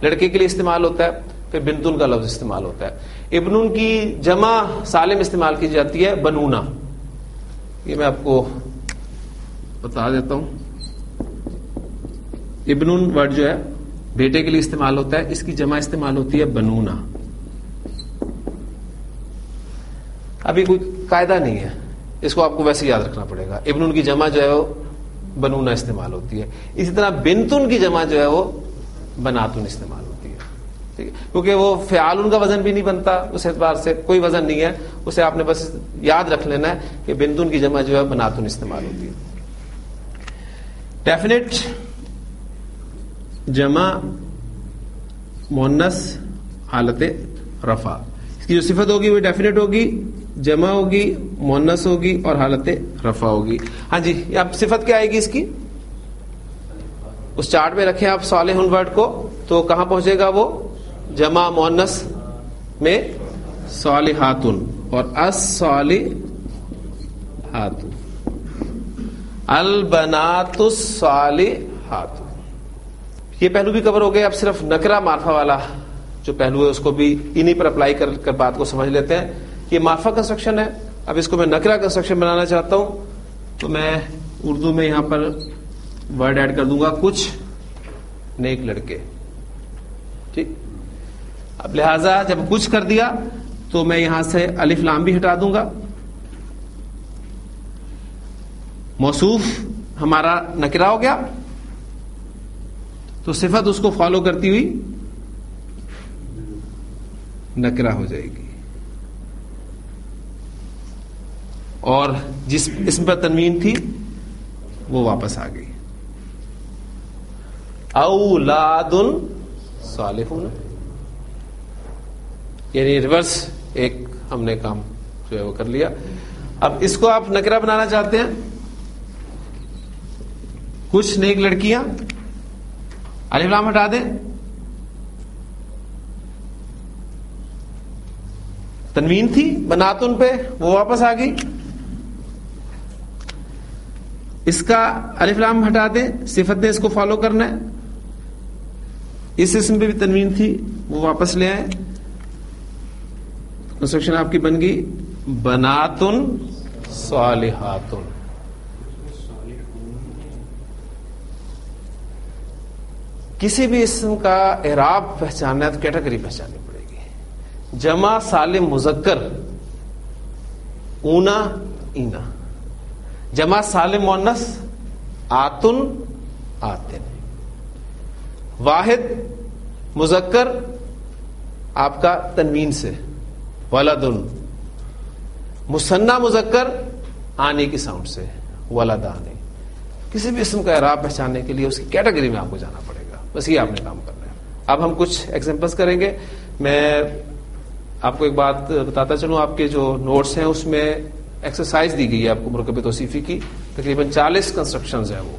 لڑکے کے لیے استعمال ہوتا ہے. پھر بنتن کا لفظ استعمال ہوتا ہے. ابنن کی جمع سالم استعمال کی جاتی ہے بنونا. یہ میں آپ کو بتا دیتا ہوں. ابنن ورڈ جو ہے بیٹے کے لیے استعمال ہوتا ہے، اس کی جمع استعمال ہوتی ہے بنونا. ابھی کوئی قاعدہ نہیں ہے، اس کو آپ کو ویسے یاد رکھنا پڑے گا. ابنن کی جمع جو ہے وہ بنونا استعمال ہوتی ہے. اسی طرح بنتن کی جمع جو ہے وہ بناتن استعمال ہوتی ہے. ٹھیک ہے، کیونکہ وہ فعال کا وزن بھی نہیں بنتا، اس اعتبار سے کوئی وزن نہیں ہے. اسے آپ نے بس یاد رکھ لینا ہے کہ بنتن کی جمع جو ہے بناتن استعمال ہوتی ہے. ڈیفینیٹ جمع مؤنث حالت رفع. اس کی جو صفت ہوگی وہ ڈیفینیٹ ہوگی، جمع ہوگی، مؤنث ہوگی اور حالت رفع ہوگی. ہاں جی. اب صفت کیا آئے گی اس کی؟ اس چارٹ میں رکھیں آپ صالحن ورڈ کو تو کہاں پہنچے گا وہ؟ جمع مؤنث میں صالحاتن اور الصالحات، البنات الصالحات. یہ پہلو بھی کور ہو گیا. اب صرف نکرہ معرفہ والا جو پہلو ہے اس کو بھی انہی پر اپلائی کر بات کو سمجھ لیتے ہیں. یہ معرفہ کنسٹرکشن ہے. اب اس کو میں نکرہ کنسٹرکشن بنانا چاہتا ہوں تو میں اردو میں یہاں پر ورڈ ایڈ کر دوں گا کچھ نیک لڑکے. ٹھیک. اب لہذا جب کچھ کر دیا تو میں یہاں سے الف لام بھی ہٹا دوں گا. موصوف ہمارا نکرہ ہو گیا تو صفت اس کو فالو کرتی ہوئی نکرہ ہو جائے گی. اور جس اسم پر تنوین تھی وہ واپس آ گئی. اولاد صالحون، یعنی ریورس ایک ہم نے کام جو ہے وہ کر لیا. اب اس کو آپ نکرہ بنانا چاہتے ہیں. کچھ نیک لڑکیاں، الف لام ہٹا دیں. تنوین تھی بناتن پہ، وہ واپس آ گئی. اس کا الف لام ہٹا دیں، صفت نے اس کو فالو کرنا ہے. اس اسم پہ بھی تنوین تھی، وہ واپس لے آئے. کنسٹرکشن آپ کی بن گئی بناتن صالحاتن. کسی بھی اسم کا اعراب پہچاننا ہے تو کیٹیگری پہچاننی پڑے گی. جمع سالم مذکر اونا اینا، جمع سالم مؤنث آتن آتن، واحد مذکر آپ کا تنوین سے ولدن، مثنی مذکر آنے کی ساؤنڈ سے ولدانی. کسی بھی اسم کا اعراب پہچاننے کے لیے اس کی کیٹیگری میں آپ کو جانا پڑے گا. بس یہ آپ نے کام کرنا ہے. اب ہم کچھ ایگزامپلس کریں گے. میں آپ کو ایک بات بتاتا چلوں، آپ کے جو نوٹس ہیں اس میں ایکسرسائز دی گئی ہے آپ کو مرکب توصیفی کی، تقریباً 40 کنسٹرکشنز ہیں وہ.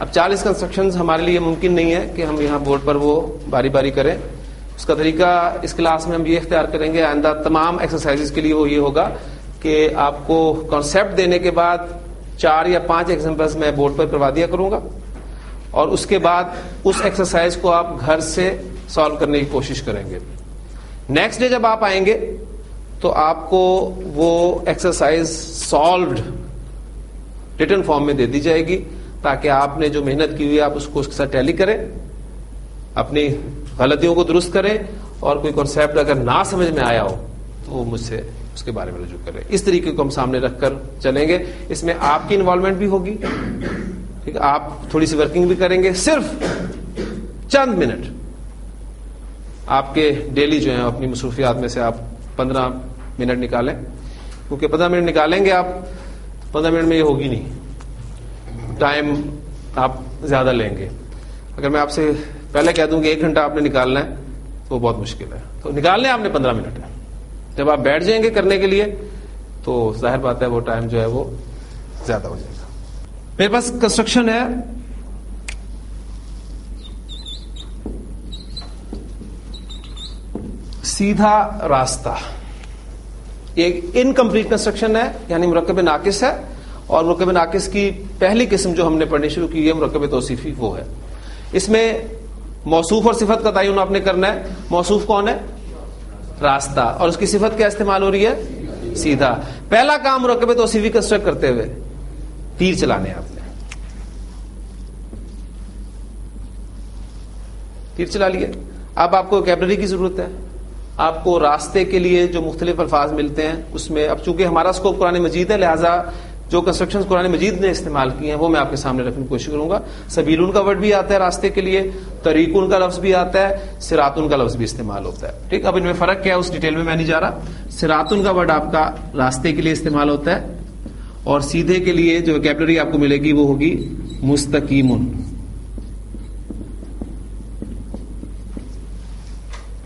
اب 40 کنسٹرکشنز ہمارے لیے ممکن نہیں ہے کہ ہم یہاں بورڈ پر وہ باری باری کریں. اس کا طریقہ اس کلاس میں ہم یہ اختیار کریں گے، آئندہ تمام ایکسرسائزز کے لیے وہ یہ ہوگا کہ آپ کو کانسیپٹ دینے کے بعد 4 یا 5 ایگزامپلز میں بورڈ پر کروا دیا کروں گا، اور اس کے بعد اس ایکسرسائز کو آپ گھر سے سالو کرنے کی کوشش کریں گے. نیکسٹ ڈے جب آپ آئیں گے تو آپ کو وہ ایکسرسائز سالوڈ ریٹن فارم میں دے دی جائے گی، تاکہ آپ نے جو محنت کی ہوئی ہے آپ اس کو اس کے ساتھ ٹیلی کریں، اپنی غلطیوں کو درست کریں، اور کوئی کانسیپٹ اگر نہ سمجھ میں آیا ہو تو وہ مجھ سے اس کے بارے میں رجوع کریں. اس طریقے کو ہم سامنے رکھ کر چلیں گے. اس میں آپ کی انوالومنٹ بھی ہوگی، ٹھیک ہے، آپ تھوڑی سی ورکنگ بھی کریں گے. صرف چند منٹ آپ کے ڈیلی جو ہیں اپنی مصروفیات میں سے آپ 15 منٹ نکالیں، کیونکہ 15 منٹ نکالیں گے آپ، 15 منٹ میں یہ ہوگی نہیں، ٹائم آپ زیادہ لیں گے. اگر میں آپ سے پہلے کہہ دوں کہ 1 گھنٹہ آپ نے نکالنا ہے تو بہت مشکل ہے. تو نکالنے آپ نے 15 منٹ ہے. جب آپ بیٹھ جائیں گے کرنے کے لیے تو ظاہر بات ہے وہ ٹائم جو ہے وہ زیادہ ہو جائے گا. میرے پاس کنسٹرکشن ہے سیدھا راستہ. یہ انکمپلیٹ کنسٹرکشن ہے، یعنی مرکب ناقص ہے، اور مرکب ناقص کی پہلی قسم جو ہم نے پڑھنی شروع کی ہے مرکب توصیفی وہ ہے. اس میں موصوف اور صفت کا تعین آپ نے کرنا ہے. موصوف کون ہے؟ راستہ. اور اس کی صفت کیا استعمال ہو رہی ہے؟ سیدھا. پہلا کام مرکب توصیفی کنسٹرکٹ کرتے ہوئے تیر چلانے آپ نے. تیر چلا لیے. اب آپ کو ووکیبلری کی ضرورت ہے. آپ کو راستے کے لیے جو مختلف الفاظ ملتے ہیں اس میں، اب چونکہ ہمارا اسکوپ قرآن مجید ہے لہٰذا جو کنسٹرکشن قرآن مجید نے استعمال کی ہیں وہ میں آپ کے سامنے رکھنے کی کوشش کروں گا. سبیلون کا ورڈ بھی آتا ہے راستے کے لیے، طریقون کا لفظ بھی آتا ہے، صراطن کا لفظ بھی استعمال ہوتا ہے. ٹھیک، اب ان میں فرق کیا ہے اس ڈیٹیل میں نہیں جا رہا. صراطن کا ورڈ آپ کا راستے کے لیے استعمال ہوتا ہے، اور سیدھے کے لیے جو ووکیبلری آپ کو ملے گی وہ ہوگی مستقیمن.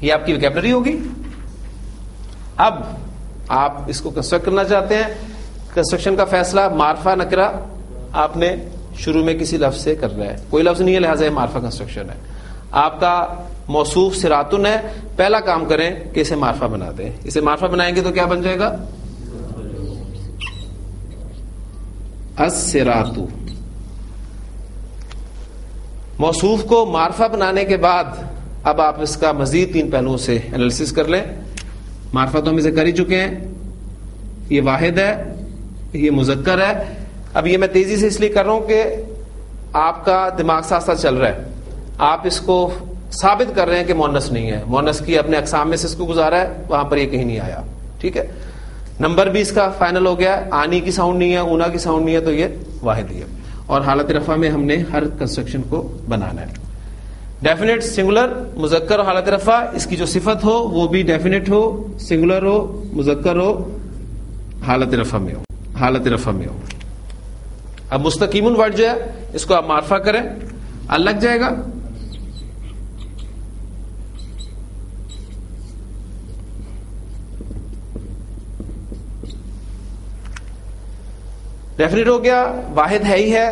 یہ آپ کی ووکیبلری ہوگی. اب آپ اس کو کنسٹرکٹ کرنا چاہتے ہیں. کنسٹرکشن کا فیصلہ معرفہ نکرہ آپ نے شروع میں کسی لفظ سے کرنا ہے. کوئی لفظ نہیں ہے لہٰذا یہ معرفہ کنسٹرکشن ہے. آپ کا موصوف صراطن ہے. پہلا کام کریں کہ اسے معرفہ بنا دیں. اسے معرفہ بنائیں گے تو کیا بن جائے گا؟ الصراط. موصوف کو معرفہ بنانے کے بعد اب آپ اس کا مزید 3 پہلوؤں سے انالیسس کر لیں. معرفہ تو ہم اسے کر ہی چکے ہیں. یہ واحد ہے، یہ مذکر ہے. اب یہ میں تیزی سے اس لیے کر رہا ہوں کہ آپ کا دماغ ساتھ ساتھ چل رہا ہے. آپ اس کو ثابت کر رہے ہیں کہ مؤنث نہیں ہے. مؤنث کی اپنے اقسام میں سے اس کو گزارا ہے، وہاں پر یہ کہیں نہیں آیا. ٹھیک ہے، نمبر بھی اس کا فائنل ہو گیا ہے. آنی کی ساؤنڈ نہیں ہے، اونا کی ساؤنڈ نہیں ہے، تو یہ واحد ہی ہے. اور حالت رفع میں ہم نے ہر کنسٹرکشن کو بنانا ہے. ڈیفینیٹ سنگولر مذکر حالت رفع، اس کی جو صفت ہو وہ بھی ڈیفینیٹ ہو، سنگولر ہو، مذکر ہو، حالت رفع میں ہو. حالت رفع میں ہو. اب مستقیمن ورڈ جو ہے اس کو آپ معرفہ کریں، ال لگ جائے گا. ڈیفینیٹ ہو گیا، واحد ہے ہی ہے،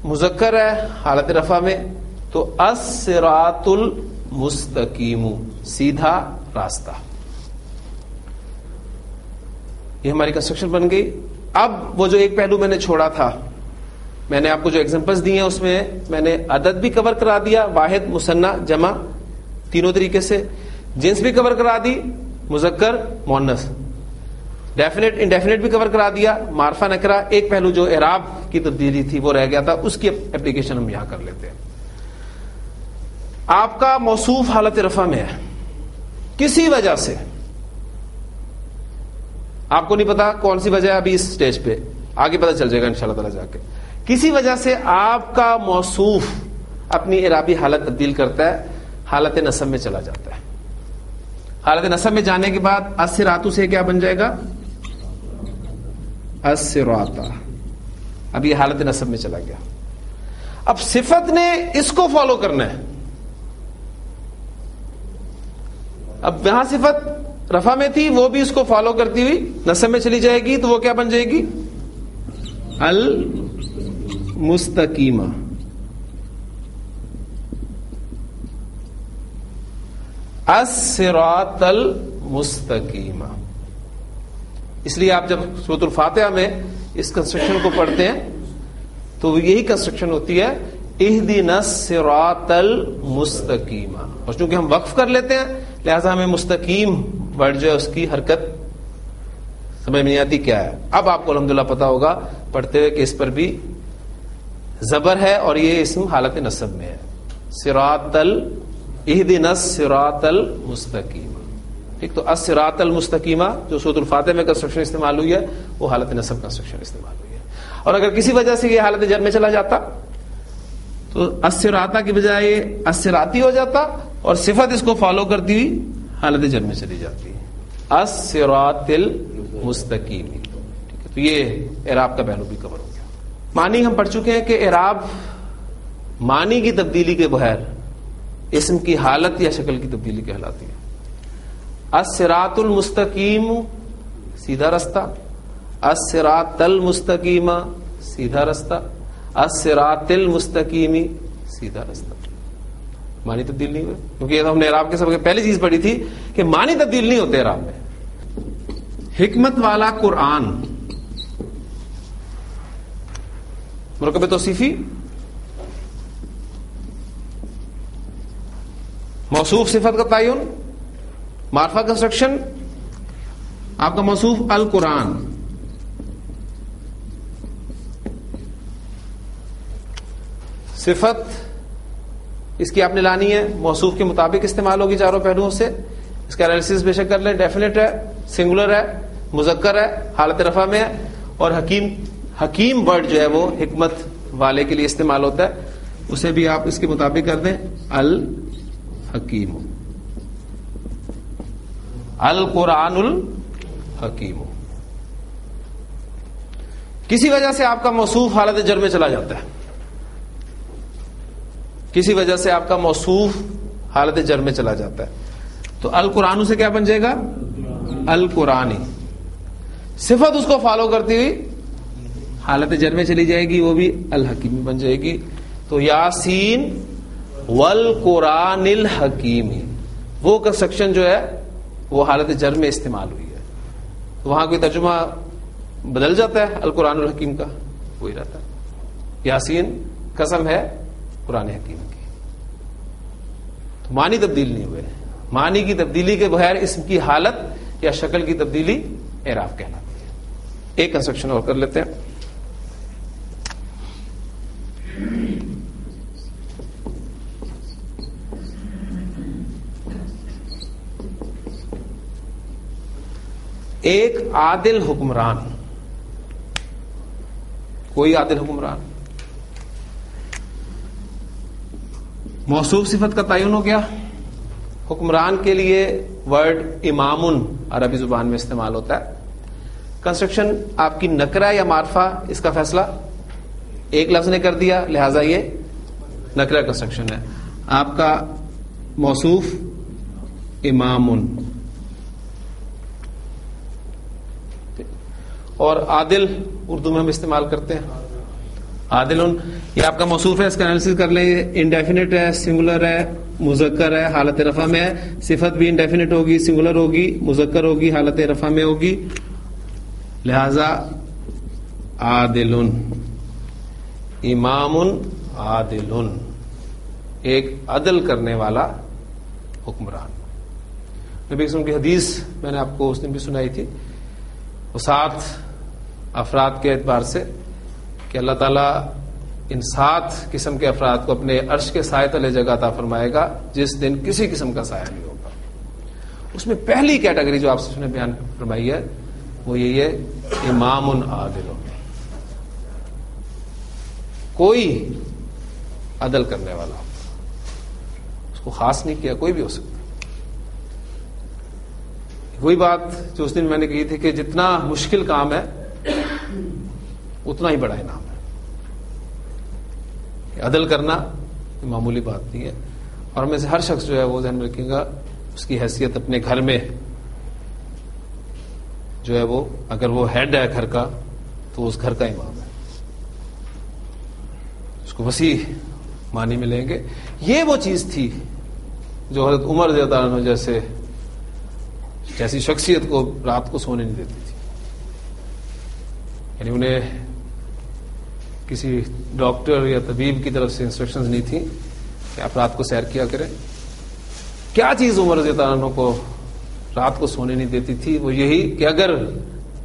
مذکر ہے حالت رفع میں. تو الصراط المستقیم، سیدھا راستہ. یہ ہماری کنسٹرکشن بن گئی. اب وہ جو ایک پہلو میں نے چھوڑا تھا, میں نے آپ کو جو ایگزامپلس دی ہیں اس میں میں نے عدد بھی کور کرا دیا, واحد, مثنیٰ, جمع, تینوں طریقے سے. جنس بھی کور کرا دی, مذکر, مؤنث. ڈیفینٹ انڈیفینٹ بھی کور کرا دیا, معرفہ نکرہ. ایک پہلو جو اعراب کی تبدیلی تھی وہ رہ گیا تھا, اس کی اپلیکیشن ہم یہاں کر لیتے ہیں. آپ کا موصوف حالت رفع میں ہے, کسی وجہ سے, آپ کو نہیں پتا کون سی وجہ ہے ابھی اس سٹیج پہ, آگے پتا چل جائے گا انشاءاللہ تعالی جا کے. کسی وجہ سے آپ کا موصوف اپنی اعرابی حالت تبدیل کرتا ہے, حالت نصب میں چلا جاتا ہے. حالت نصب میں جانے کے بعد الصراط سے کیا بن جائے گا؟ الصراط. اب یہ حالت نصب میں چلا گیا. اب صفت نے اس کو فالو کرنا ہے. اب یہاں صفت رفع میں تھی, وہ بھی اس کو فالو کرتی ہوئی نصب میں چلی جائے گی, تو وہ کیا بن جائے گی؟ المستقیمہ. الصراط المستقیمہ. اس لیے آپ جب سورۃ الفاتحہ میں اس کنسٹرکشن کو پڑھتے ہیں تو یہی کنسٹرکشن ہوتی ہے, اہدنا الصراط المستقیمہ. اور چونکہ ہم وقف کر لیتے ہیں لہذا ہمیں مستقیم ورڈ جو ہے اس کی حرکت سمجھ میں نہیں آتی کیا ہے. اب آپ کو الحمدللہ پتا ہوگا پڑھتے ہوئے کہ اس پر بھی زبر ہے اور یہ اسم حالت نصب میں ہے. صراط اہدنا الصراط المستقیمہ. ٹھیک, تو الصراط المستقیمہ جو سورۃ الفاتحہ میں کنسٹرکشن استعمال ہوئی ہے وہ حالت نصب کنسٹرکشن استعمال ہوئی ہے. اور اگر کسی وجہ سے یہ حالت جر میں چلا جاتا تو الصراط کی بجائے الصراطی ہو جاتا, اور صفت اس کو فالو کرتی ہوئی حالت جر میں چلی جاتی ہے, الصراط المستقیم. ٹھیک ہے, تو یہ اعراب کا پہلو بھی کور ہو گیا. معنی ہم پڑھ چکے ہیں کہ اعراب معنی کی تبدیلی کے بغیر اسم کی حالت یا شکل کی تبدیلی کہلاتی ہے. الصراط المستقیم سیدھا رستہ, الصراط المستقیم سیدھا رستہ, الصراط المستقیمی سیدھا رستہ. معنی تبدیل نہیں ہوئے, کیونکہ یہ تو ہم نے اعراب کے سب سے پہلی چیز پڑھی تھی کہ معنی تبدیل نہیں ہوتے اعراب میں. حکمت والا قرآن, مرکب توصیفی, موصوف صفت کا تعین, معرفہ کنسٹرکشن. آپ کا موصوف القرآن, صفت اس کی آپ نے لانی ہے, موصوف کے مطابق استعمال ہوگی چاروں پہلوؤں سے. اس کا انالیسس بے شک کر لیں. ڈیفینٹ ہے, سنگولر ہے, مذکر ہے, حالت رفع میں ہے, اور حکیم ورڈ جو ہے وہ حکمت والے کے لیے استعمال ہوتا ہے, اسے بھی آپ اس کے مطابق کر دیں الحکیم, القرآن الحکیم. کسی وجہ سے آپ کا موصوف حالت جر میں چلا جاتا ہے, کسی وجہ سے آپ کا موصوف حالت جر میں چلا جاتا ہے, تو القرآن سے کیا بن جائے گا؟ القرآنی. صفت اس کو فالو کرتی ہوئی حالت جر میں چلی جائے گی, وہ بھی الحکیم بن جائے گی. تو یاسین والقرآن الحکیم, وہ کنسٹرکشن جو ہے وہ حالت جر میں استعمال ہوئی ہے. وہاں کوئی ترجمہ بدل جاتا ہے القرآن الحکیم کا, وہی رہتا ہے. یاسین قسم ہے قرآن حکیم کی. تو معنی تبدیل نہیں ہوئے. معنی کی تبدیلی کے بغیر اسم کی حالت یا شکل کی تبدیلی اعراب کہلاتی ہے. ایک کنسٹرکشن اور کر لیتے ہیں. ایک عادل حکمران, کوئی عادل حکمران, موصوف صفت کا تعین ہو گیا. حکمران کے لیے ورڈ امامن عربی زبان میں استعمال ہوتا ہے. کنسٹرکشن آپ کی نکرہ یا معرفہ, اس کا فیصلہ ایک لفظ نے کر دیا, لہذا یہ نکرہ کنسٹرکشن ہے. آپ کا موصوف امامن, اور عادل اردو میں ہم استعمال کرتے ہیں. عادل یہ آپ کا موصوف ہے, اس کا انالیسس کر لیں. انڈیفینٹ ہے, سنگولر ہے, مذکر ہے, حالت رفع میں ہے. صفت بھی انڈیفینٹ ہوگی, سنگولر ہوگی, مذکر ہوگی, حالت رفع میں ہوگی. لہذا عادل، امام عادل، ایک عدل کرنے والا حکمران۔ نبی اسلام کی حدیث میں نے آپ کو اس دن بھی سنائی تھی، وہ 7 افراد کے اعتبار سے کہ اللہ تعالیٰ ان 7 قسم کے افراد کو اپنے عرش کے سائے تلے جگہ عطا فرمائے گا جس دن کسی قسم کا سایہ نہیں ہوگا۔ اس میں پہلی کیٹیگری جو آپ سے نے بیان فرمائی ہے وہ یہی ہے امام عادل، کوئی عدل کرنے والا، اس کو خاص نہیں کیا، کوئی بھی ہو سکتا۔ وہی بات جو اس دن میں نے کہی تھی کہ جتنا مشکل کام ہے اتنا ہی بڑا انعام ہے۔ عدل کرنا معمولی بات نہیں ہے، اور میں سے ہر شخص جو ہے وہ ذہن میں رکھے گا اس کی حیثیت اپنے گھر میں جو ہے وہ، اگر وہ ہیڈ ہے گھر کا تو اس گھر کا امام ہے، اس کو وسیع معنی ملیں گے۔ یہ وہ چیز تھی جو حضرت عمر رضی اللہ عنہ جیسی شخصیت کو رات کو سونے نہیں دیتی تھی، یعنی انہیں کسی ڈاکٹر یا طبیب کی طرف سے انسٹرکشنز نہیں تھیں کہ آپ رات کو سیر کیا کریں۔ کیا چیز عمر رضی اللہ عنہ کو رات کو سونے نہیں دیتی تھی؟ وہ یہی کہ اگر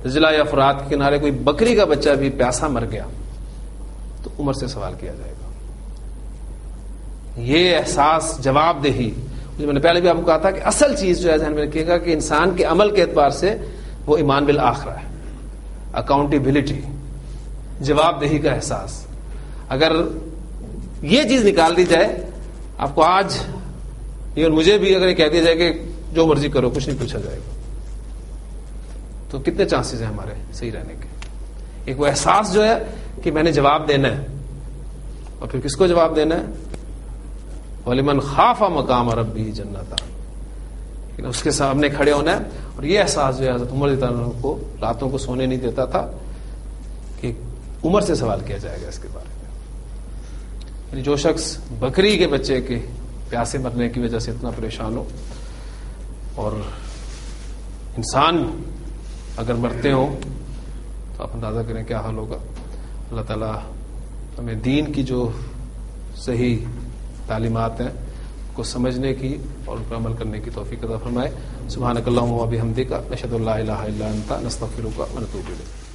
دجلہ یا فرات کے کنارے کوئی بکری کا بچہ بھی پیاسا مر گیا تو عمر سے سوال کیا جائے گا۔ یہ احساس، جواب دہی، میں نے پہلے بھی آپ کو کہا تھا کہ اصل چیز جو ہے ذہن میں رکھیے گا کہ انسان کے عمل کے اعتبار سے وہ ایمان بالآخرہ ہے، اکاؤنٹیبلٹی، جواب دہی کا احساس۔ اگر یہ چیز نکال دی جائے، آپ کو آج ایون مجھے بھی اگر یہ کہہ دیا جائے کہ جو مرضی کرو کچھ نہیں پوچھا جائے گا، تو کتنے چانسز ہیں ہمارے صحیح رہنے کے؟ ایک وہ احساس جو ہے کہ میں نے جواب دینا ہے، اور پھر کس کو جواب دینا ہے؟ وَلِمَنْ خَافَ مَقَامَ رَبِّهِ جَنَّتَانِ، اس کے سامنے کھڑے ہونا ہے۔ اور یہ احساس جو ہے حضرت عمر رضی اللہ عنہ کو راتوں کو سونے نہیں دیتا تھا کہ عمر سے سوال کیا جائے گا اس کے بارے میں۔ یعنی جو شخص بکری کے بچے کے پیاسے مرنے کی وجہ سے اتنا پریشان ہو، اور انسان اگر مرتے ہوں تو آپ اندازہ کریں کیا حال ہوگا۔ اللہ تعالیٰ ہمیں دین کی جو صحیح تعلیمات ہیں کو سمجھنے کی اور ان پر عمل کرنے کی توفیق عطا فرمائے۔ سبحانک اللہم و بحمدک، نشہد ان لا الہ الا انت، نستغفرک و نتوب الیک۔